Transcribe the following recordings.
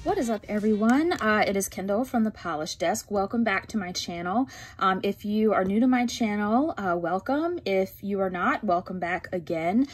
What is up, everyone? It is Kendall from the Polish Desk. Welcome back to my channel. If you are new to my channel, welcome. If you are not, welcome back again.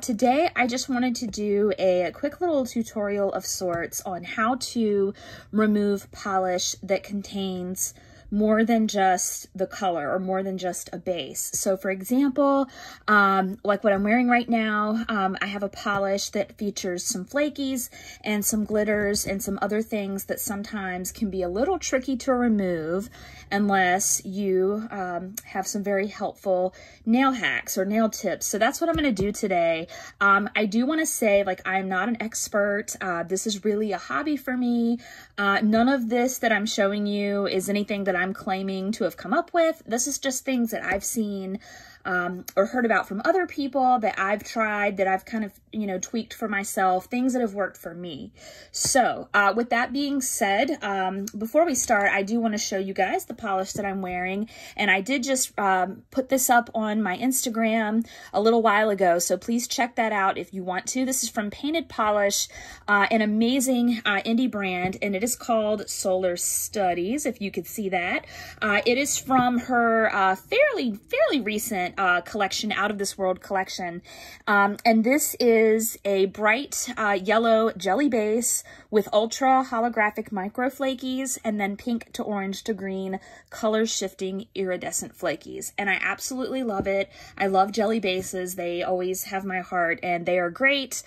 Today, I just wanted to do a quick little tutorial of sorts on how to remove polish that contains more than just the color or more than just a base. So for example, like what I'm wearing right now, I have a polish that features some flakies and some glitters and some other things that sometimes can be a little tricky to remove unless you have some very helpful nail hacks or nail tips. So that's what I'm going to do today. I do want to say, like, I'm not an expert. This is really a hobby for me. None of this that I'm showing you is anything that I'm claiming to have come up with. This is just things that I've seen or heard about from other people that I've tried, that I've kind of, you know, tweaked for myself, things that have worked for me. So with that being said, before we start, I do want to show you guys the polish that I'm wearing. And I did just put this up on my Instagram a little while ago, so please check that out if you want to. This is from Painted Polish, an amazing indie brand, and it is called Solar Studies, if you could see that. It is from her fairly recent collection, Out of This World collection. And this is a bright yellow jelly base with ultra holographic micro flakies and then pink to orange to green color shifting iridescent flakies. And I absolutely love it. I love jelly bases. They always have my heart, and they are great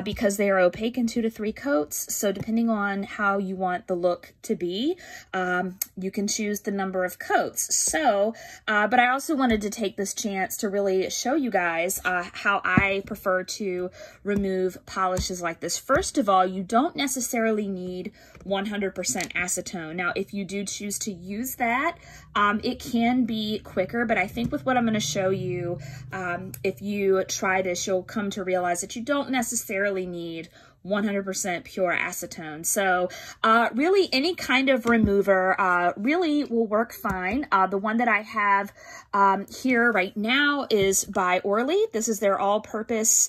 because they are opaque in 2 to 3 coats. So depending on how you want the look to be, you can choose the number of coats. So, but I also wanted to take this chance to really show you guys how I prefer to remove polishes like this. First of all, you don't necessarily need 100% acetone. Now, if you do choose to use that, it can be quicker, but I think with what I'm going to show you, if you try this, you'll come to realize that you don't necessarily need 100% pure acetone. So really any kind of remover really will work fine. The one that I have here right now is by Orly. This is their all-purpose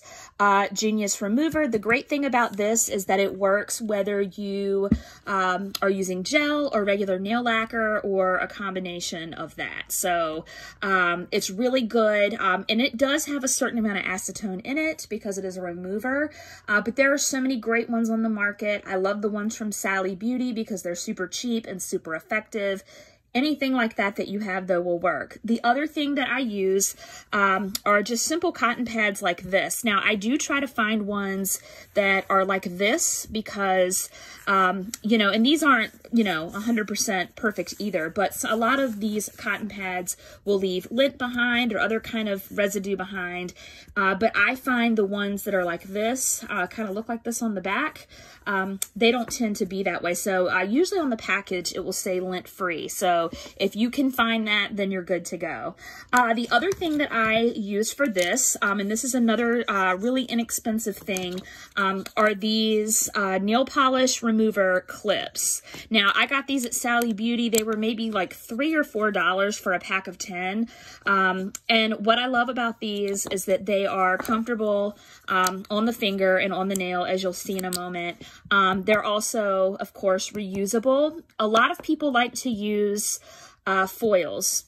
Genius Remover. The great thing about this is that it works whether you are using gel or regular nail lacquer or a combination of that. So it's really good, and it does have a certain amount of acetone in it because it is a remover, but there are so many great ones on the market. I love the ones from Sally Beauty because they're super cheap and super effective. Anything like that that you have, though, will work. The other thing that I use are just simple cotton pads like this. Now, I do try to find ones that are like this because, you know, and these aren't, you know, 100% perfect either, but a lot of these cotton pads will leave lint behind or other kind of residue behind. But I find the ones that are like this, kind of look like this on the back, they don't tend to be that way. So usually on the package, it will say lint-free. So if you can find that, then you're good to go. The other thing that I use for this, and this is another really inexpensive thing, are these nail polish remover clips. Now, I got these at Sally Beauty. They were maybe like $3 or $4 for a pack of 10. And what I love about these is that they are comfortable on the finger and on the nail, as you'll see in a moment. They're also, of course, reusable. A lot of people like to use foils.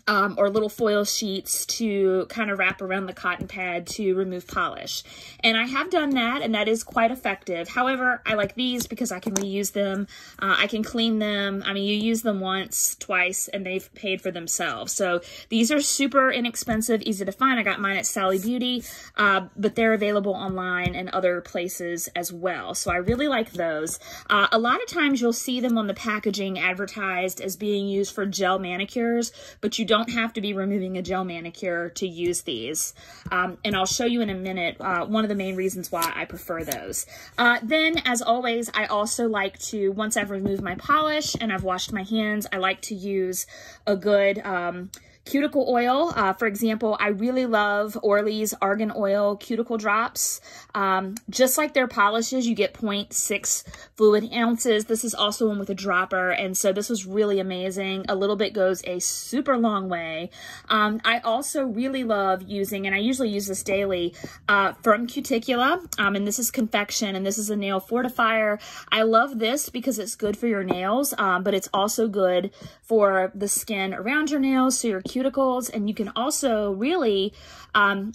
Or little foil sheets to kind of wrap around the cotton pad to remove polish. And I have done that, and that is quite effective. However, I like these because I can reuse them. I can clean them. I mean, you use them once, twice, and they've paid for themselves. So these are super inexpensive, easy to find. I got mine at Sally Beauty, but they're available online and other places as well. So I really like those. A lot of times you'll see them on the packaging advertised as being used for gel manicures, but you don't have to be removing a gel manicure to use these. And I'll show you in a minute one of the main reasons why I prefer those. Then, as always, I also like to, once I've removed my polish and I've washed my hands, I like to use a good cuticle oil. For example, I really love Orly's Argan Oil Cuticle Drops. Just like their polishes, you get 0.6 fluid ounces. This is also one with a dropper, and so this was really amazing. A little bit goes a super long way. I also really love using, and I usually use this daily, from Cuticula, and this is Confection, and this is a nail fortifier. I love this because it's good for your nails, but it's also good for the skin around your nails, so your cuticles, and you can also really,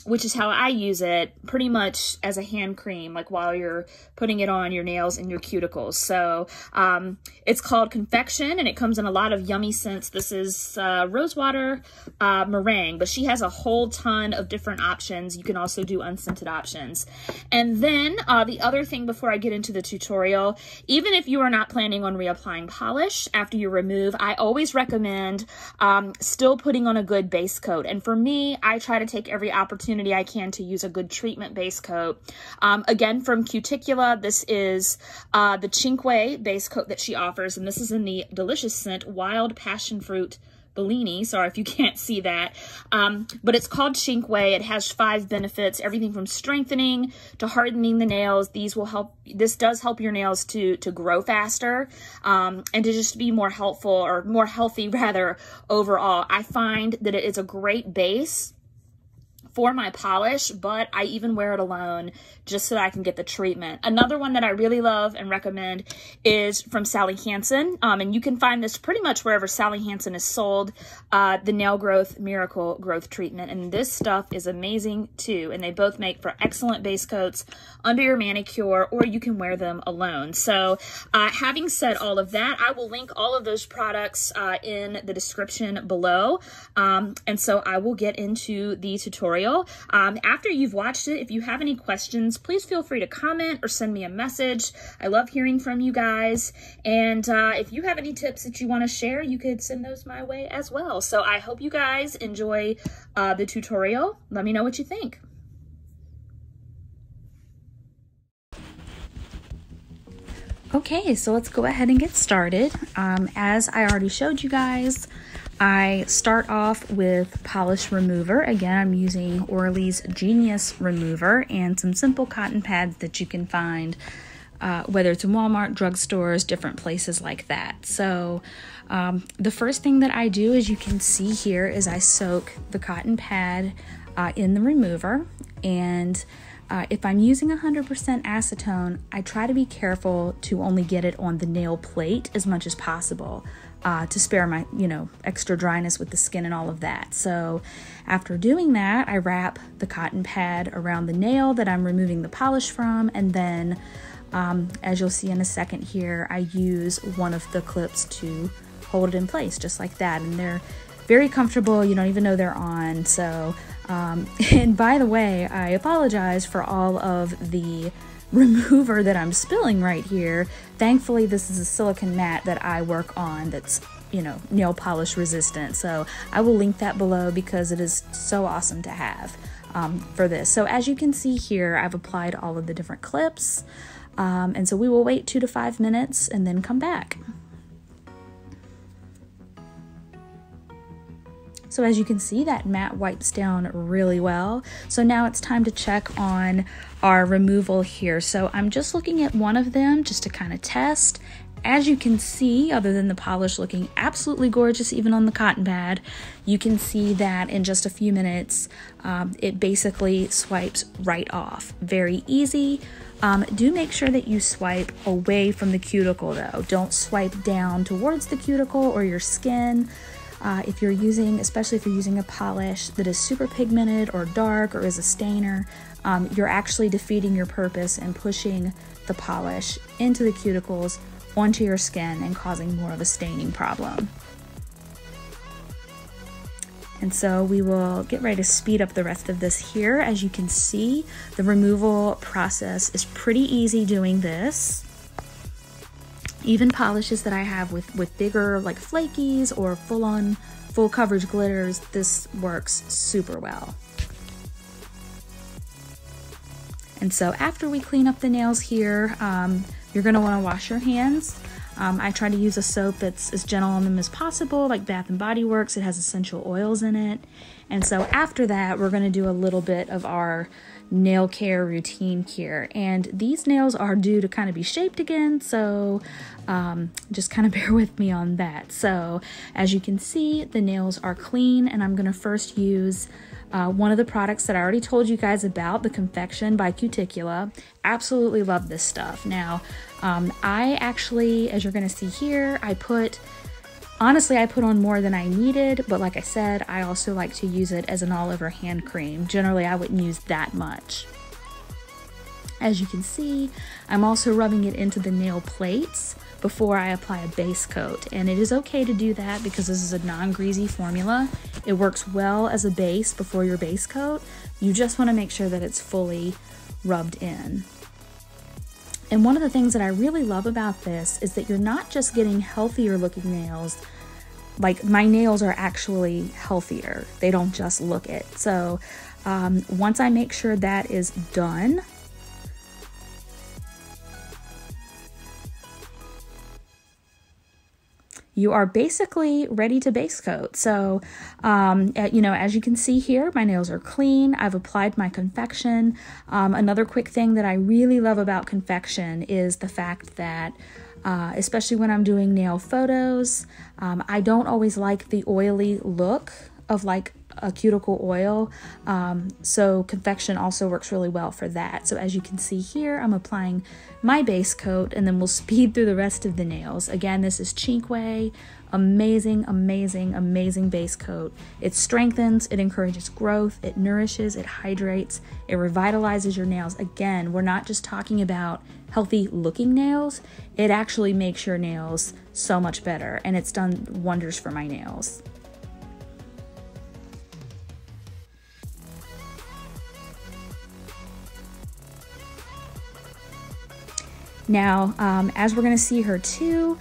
which is how I use it, pretty much as a hand cream, like while you're putting it on your nails and your cuticles. So it's called Confection, and it comes in a lot of yummy scents. This is rosewater meringue, but she has a whole ton of different options. You can also do unscented options. And then the other thing before I get into the tutorial, even if you are not planning on reapplying polish after you remove, I always recommend still putting on a good base coat. And for me, I try to take every opportunity I can to use a good treatment base coat. Again, from Cuticula, this is the Cinque base coat that she offers, and this is in the delicious scent Wild Passion Fruit Bellini. Sorry if you can't see that. But it's called Cinque. It has 5 benefits, everything from strengthening to hardening the nails. This does help your nails to grow faster, and to just be more helpful, or more healthy rather, overall. I find that it is a great base for my polish, but I even wear it alone just so that I can get the treatment. Another one that I really love and recommend is from Sally Hansen, and you can find this pretty much wherever Sally Hansen is sold, the Nail Growth Miracle Growth Treatment, and this stuff is amazing too, and they both make for excellent base coats under your manicure, or you can wear them alone. So having said all of that, I will link all of those products in the description below, and so I will get into the tutorial. After you've watched it, if you have any questions, please feel free to comment or send me a message. I love hearing from you guys. And if you have any tips that you want to share, you could send those my way as well. So I hope you guys enjoy the tutorial. Let me know what you think. Okay, so let's go ahead and get started. As I already showed you guys, I start off with polish remover. Again, I'm using Orly's Genius Remover and some simple cotton pads that you can find, whether it's in Walmart, drugstores, different places like that. So the first thing that I do, as you can see here, is I soak the cotton pad in the remover. And if I'm using 100% acetone, I try to be careful to only get it on the nail plate as much as possible, to spare my, extra dryness with the skin and all of that. So after doing that, I wrap the cotton pad around the nail that I'm removing the polish from, and then as you'll see in a second here, I use one of the clips to hold it in place, just like that. And they're very comfortable. You don't even know they're on. So, and by the way, I apologize for all of the remover that I'm spilling right here. Thankfully, this is a silicone mat that I work on that's, nail polish resistant. So I will link that below because it is so awesome to have for this. So as you can see here, I've applied all of the different clips. And so we will wait 2 to 5 minutes and then come back. So as you can see, that mat wipes down really well. So now it's time to check on our removal here. So I'm just looking at one of them just to kind of test. As you can see, other than the polish looking absolutely gorgeous even on the cotton pad, you can see that in just a few minutes, it basically swipes right off. Very easy. Do make sure that you swipe away from the cuticle though. Don't swipe down towards the cuticle or your skin. If you're using, especially if you're using a polish that is super pigmented or dark or is a stainer, you're actually defeating your purpose and pushing the polish into the cuticles onto your skin and causing more of a staining problem. And so we will get ready to speed up the rest of this here. As you can see, the removal process is pretty easy doing this. Even polishes that I have with bigger like flakies or full coverage glitters, this works super well. And so after we clean up the nails here, you're gonna wanna wash your hands. I try to use a soap that's as gentle on them as possible, like Bath & Body Works. It has essential oils in it. And so after that, we're going to do a little bit of our nail care routine here. And these nails are due to kind of be shaped again, so just kind of bear with me on that. So as you can see, the nails are clean, and I'm going to first use one of the products that I already told you guys about, the Confection by Cuticula. Absolutely love this stuff. Now, I actually, as you're going to see here, honestly, I put on more than I needed, but like I said, I also like to use it as an all-over hand cream. Generally, I wouldn't use that much. As you can see, I'm also rubbing it into the nail plates before I apply a base coat. And it is okay to do that because this is a non-greasy formula. It works well as a base before your base coat. You just want to make sure that it's fully rubbed in. And one of the things that I really love about this is that you're not just getting healthier looking nails, like my nails are actually healthier. They don't just look it. So once I make sure that is done, you are basically ready to base coat. So, you know, as you can see here, my nails are clean. I've applied my Confection. Another quick thing that I really love about Confection is the fact that, especially when I'm doing nail photos, I don't always like the oily look of like a cuticle oil. So Confection also works really well for that. So as you can see here, I'm applying my base coat, and then we'll speed through the rest of the nails. Again, this is Cinque. Amazing, amazing, amazing base coat. It strengthens, it encourages growth, it nourishes, it hydrates, it revitalizes your nails. Again, we're not just talking about healthy looking nails, it actually makes your nails so much better, and it's done wonders for my nails. Now, as we're going to see here too,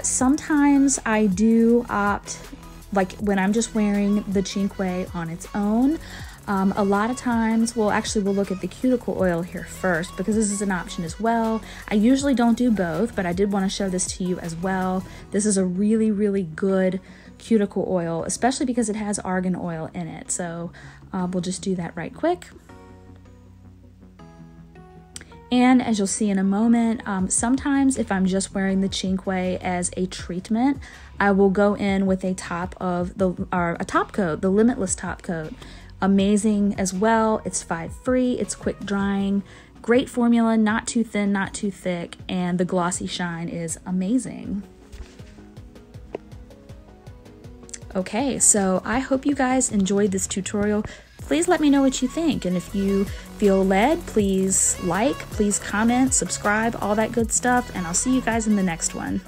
sometimes I do opt, like when I'm just wearing the Cinque on its own, a lot of times, well actually we'll look at the cuticle oil here first because this is an option as well. I usually don't do both, but I did want to show this to you as well. This is a really, really good cuticle oil, especially because it has argan oil in it. So we'll just do that right quick. And as you'll see in a moment, sometimes if I'm just wearing the Cinque as a treatment, I will go in with a top coat, the Limitless top coat. Amazing as well. It's 5-free, it's quick drying, great formula, not too thin, not too thick, and the glossy shine is amazing. Okay, so I hope you guys enjoyed this tutorial. Please let me know what you think, and if you feel led, please like, please comment, subscribe, all that good stuff, and I'll see you guys in the next one.